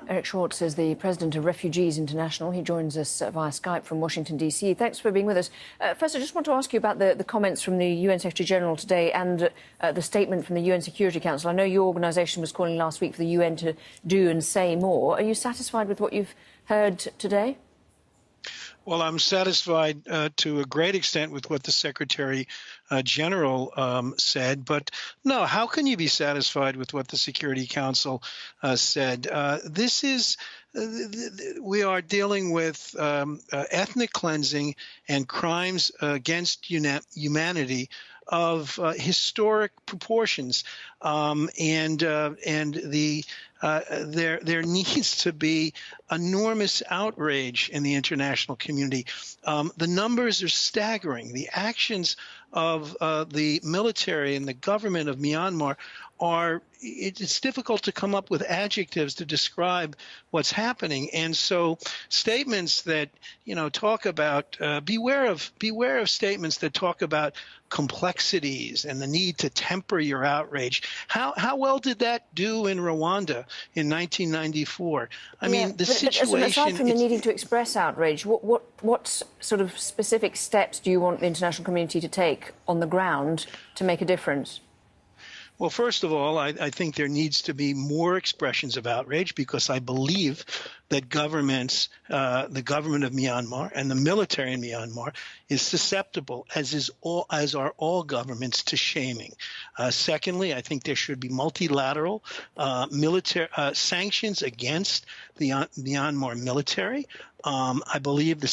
Eric Schwartz is the president of Refugees International. He joins us via Skype from Washington, D.C. Thanks for being with us. First, I just want to ask you about the comments from the UN Secretary-General today and the statement from the UN Security Council. I know your organisation was calling last week for the UN to do and say more. Are you satisfied with what you've heard today? Well, I'm satisfied to a great extent with what the Secretary General said, but no, how can you be satisfied with what the Security Council said? We are dealing with ethnic cleansing and crimes against humanity of historic proportions, and there needs to be enormous outrage in the international community. The numbers are staggering. The actions of the military and the government of Myanmar it's difficult to come up with adjectives to describe what's happening. And so statements that, talk about, beware of statements that talk about complexities and the need to temper your outrage. How well did that do in Rwanda in 1994? I mean, the situation... But aside from the needing to express outrage, what sort of specific steps do you want the international community to take on the ground to make a difference? Well, first of all, I think there needs to be more expressions of outrage, because I believe that governments, the government of Myanmar and the military in Myanmar, is susceptible, as are all governments, to shaming. Secondly, I think there should be multilateral military sanctions against the Myanmar military. I believe the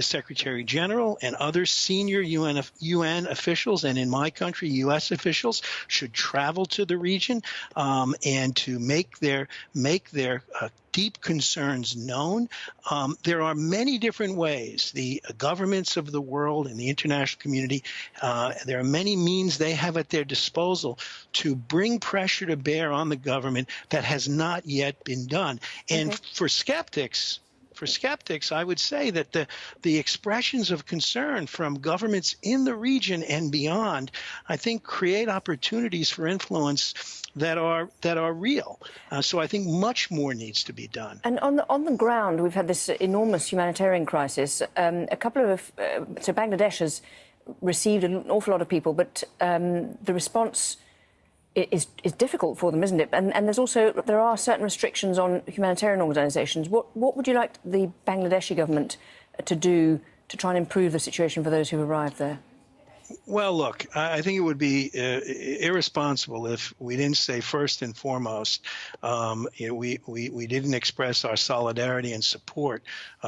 Secretary General and other senior UN officials, and in my country, U.S. officials, should travel to the region and to make their deep concerns known. There are many different ways. The governments of the world and the international community, there are many means they have at their disposal to bring pressure to bear on the government that has not yet been done. And for skeptics, I would say that the expressions of concern from governments in the region and beyond, I think, create opportunities for influence that are real. So I think much more needs to be done. And on the ground, we've had this enormous humanitarian crisis. So Bangladesh has received an awful lot of people, but the response is difficult for them, isn't it? And there are certain restrictions on humanitarian organisations. What would you like the Bangladeshi government to do to try and improve the situation for those who arrived there? Well, look, I think it would be irresponsible if we didn't say first and foremost, we didn't express our solidarity and support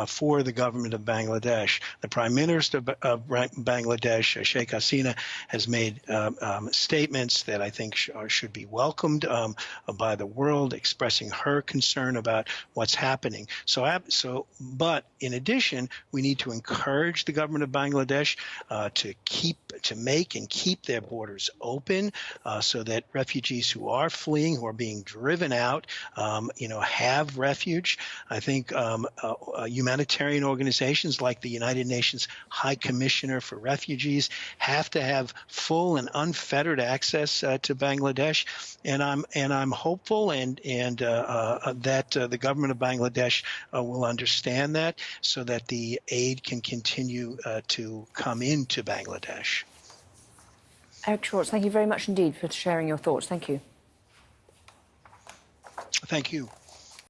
for the government of Bangladesh. The Prime Minister of Bangladesh, Sheikh Hasina, has made statements that I think should be welcomed by the world, expressing her concern about what's happening. But in addition, we need to encourage the government of Bangladesh to make and keep their borders open, so that refugees who are fleeing, who are being driven out, have refuge. I think humanitarian organizations like the United Nations High Commissioner for Refugees have to have full and unfettered access to Bangladesh, and I'm hopeful and that the government of Bangladesh will understand that, so that the aid can continue to come into Bangladesh. Eric Schwartz, thank you very much indeed for sharing your thoughts. Thank you. Thank you.